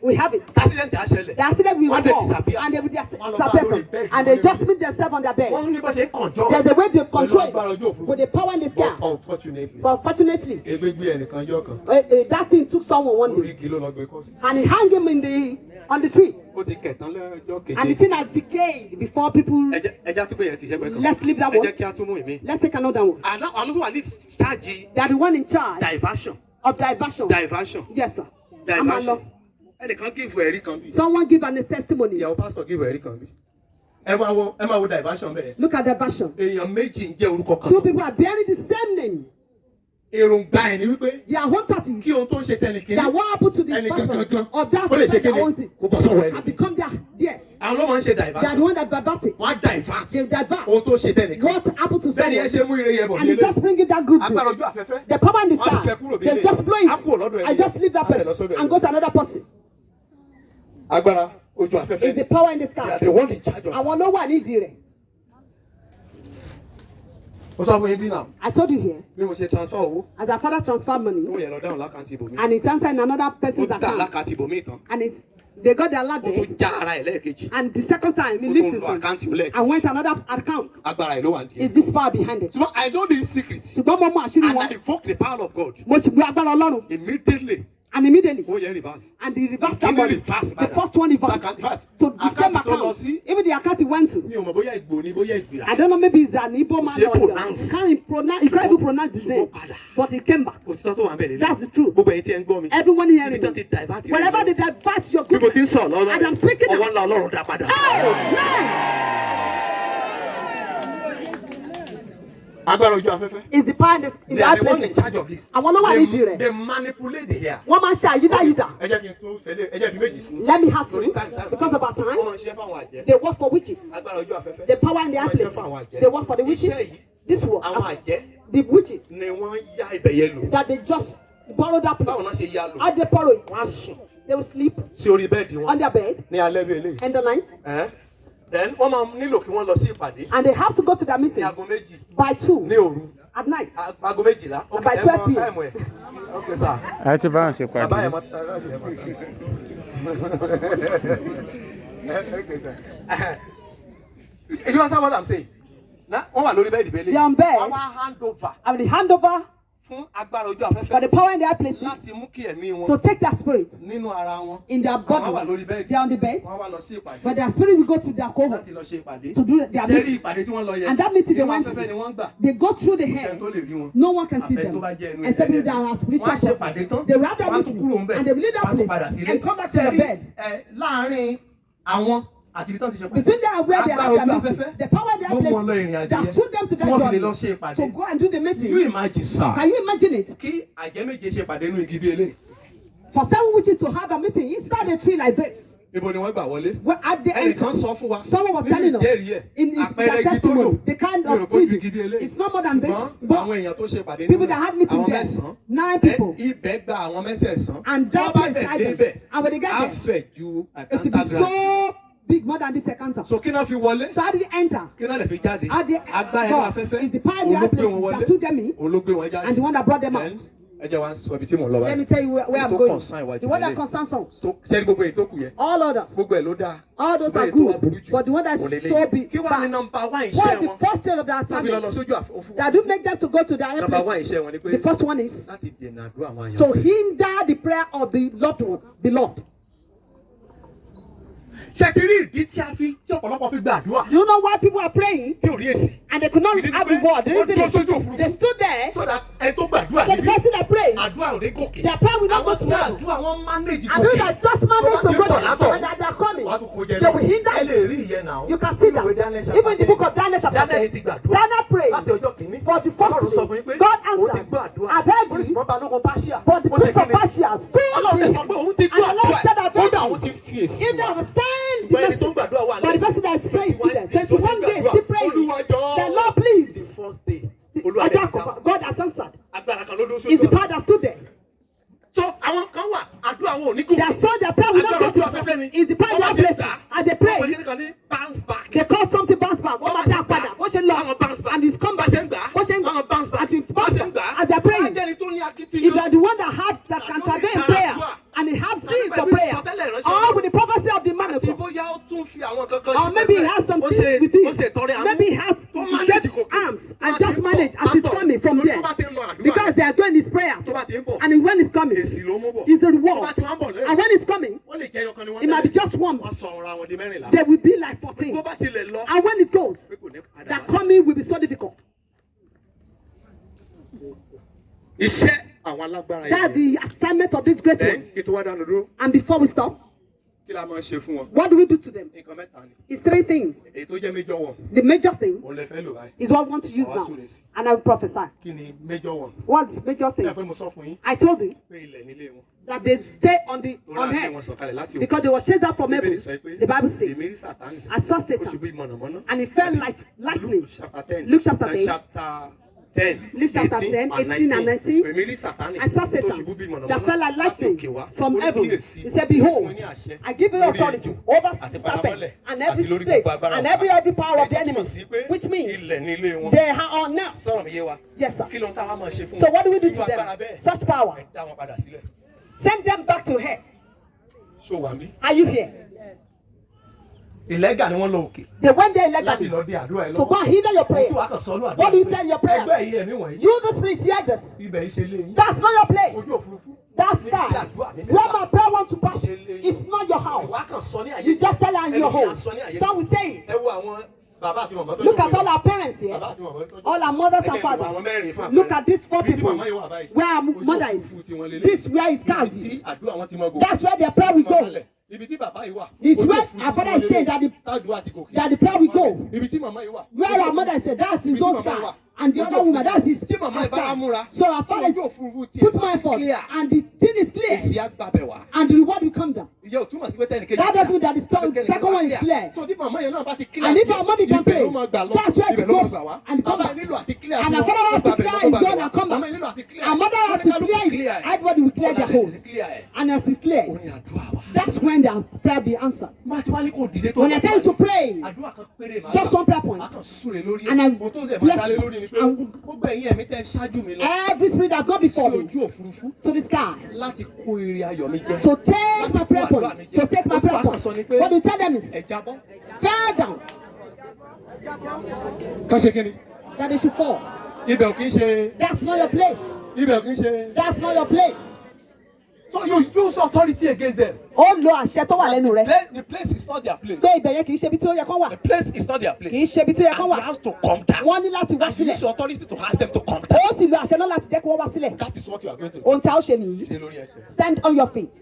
We have it. The accident will fall and they will disappear and they just meet themselves on their bed. There's a way to control it with the power in the sky. But unfortunately, that thing took someone one day and he hung him on the tree. And the thing has decayed before people. Let's leave that one. Let's take another one. They are the one in charge of diversion. Yes, sir. Diversion. Someone give an testimony. Your pastor give a recon. Diversion. Look at the version. Two people are bearing the same name. They are 130. They are what happened to the person of that person that owns it and become their yes. They are the one that divert it. They divert what happened to someone and you just bring it that good thing. The power in the sky, they just blow it. I just leave that person and go to another person. It's the power in the sky. They want in charge of. I want no one in here. I told you here. As a father transfer money. And it's answered in another person's account. And they got their ladder. And the second time he lifted it and went to another account. Is this power behind it? So I know these secrets. And I invoke the power of God. Immediately. And immediately, reverse. And the reverse that money, the first one reverse. So the same account, even the account he went to. I don't know, maybe it's an Igbo man or he can't even pronounce his name. But he came back. That's the truth. Everyone hearing me. Wherever they divert your goodness, and I'm speaking now. Amen. Is the power in the high places. In charge of this. I want to know why they manipulate the hair. One man shall let me have to because of our time. They work for witches. The power in the high places. They work for the witches. This one, the witches that they just borrow that place. How they borrow it? They will sleep on their bed in the night. Then and they have to go to their meeting by 2 at night. By 12 p.m. Okay, sir. Okay, sir. You understand what I'm saying? Now, they are on bed. I will hand over for the power in their places to take their spirits in their body. They are on the bed, but their spirit will go to their cohort to do their meeting. And that meeting they went to, they go through the hair. No one can see them except if they are a spiritual person. They will have their meeting and they will leave that place and come back to the bed. Between them and where they have their meeting, the power they have places that took them to that journey to go and do the meeting. You imagine, sir? Can you imagine it? For 7 witches to have a meeting inside a tree like this. Well, at the end, someone was telling us in their testimony the kind of TV. It's not more than this, but people that had meeting there, 9 people, and that place inside them. And when they get there, it will be so big, more than this encounter. So how did they enter? How did God is the power in the place that took them in, and the one that brought them out. Let me tell you where I'm going. The one that concerns us. All others. All those are good. But the one that's so big. What is the first tale of the assignment? That do make them to go to their place. The first one is to hinder the prayer of the loved ones, beloved. Do you know why people are praying and they could not have the word? The reason they stood there so that the person that prayed, their prayer will not go to heaven. And those that just manage to go there and that they are coming, they will hinder it. You can see that. Even in the book of Daniel chapter 10, Daniel prayed for the first day. God answered, I've heard you, but the prince of Persia stood there. And the Lord said, I've heard you. If they have signed the message, but the person that is praying still there, 21 days still praying, the Lord please. God has answered. It's the power that stood there. So they saw their prayer will not go to heaven. It's the power that places. As they pray, they call something bounce back. And it's come back. As they're praying, if they're the one that can intervene in prayer and they have seed for prayer, Or maybe he has something with him. Maybe he has arms and just manage as he's coming from there. Because they are doing his prayers. And when he's coming, he's a reward. And when he's coming, it might be just one. They will be like 14. And when it goes, that coming will be so difficult. That's the assignment of this great one. And before we stop, what do we do to them? It's three things. The major thing is what we want to use now. And I will prophesy. What's the major thing? I told you that they stay on the earth because they were chased out from heaven. The Bible says, I saw Satan and it fell like lightning. Luke chapter 10. Luke chapter 10, 18 and 19. I saw Satan that fell like lightning from heaven. He said, behold, I give you authority over serpent and every snake and every power of the enemy, which means they are on now. Yes, sir. So what do we do to them? Such power. Send them back to hell. Are you here? They went there illegally. So go and hinder your prayer. What do you tell your prayers? You the spirit hear this. That's not your place. That's that. Where my prayer want to pass, it's not your house. You just tell her in your home. Some will say it. Look at all our parents here. All our mothers and fathers. Look at these 4 people. Where our mother is. This where his car is. That's where their prayer will go. This where our father is saying that the prayer will go. Where our mother said that's his own star. And the other woman, that's his star. So our father put my fault. And the thing is clear. And the reward will come down. That doesn't mean that the second one is clear. And if our mother can pray, that's where it goes and come back. And our father has to clear his own and come back. Our mother has to clear it. Everybody will clear their holes. And as it's clear, that's when the prayer be answered. When I tell you to pray, just one prayer point. And I bless you. Every spirit that got before me to the sky to take my prayer point, to take my prayer point. What you tell them is fell down. That they should fall. That's not your place. That's not your place. So you use authority against them. Oh no, àṣẹ tó wà lẹ́nu rẹ̀. The place is not their place. Pé ibẹ̀ yẹn kì í ṣe ibi tí ó yẹ kán wà. The place is not their place. Kì í ṣe ibi tí ó yẹ kán wà. And they have to come down. Wọ́n ní láti wá And you sílẹ̀. use your authority to ask them to come down. Ó sì lo àṣẹ náà láti jẹ́ kí wọ́n wá sílẹ̀. That is what you are going to do. Ohun tí a ó ṣe nìyí. Stand on your feet.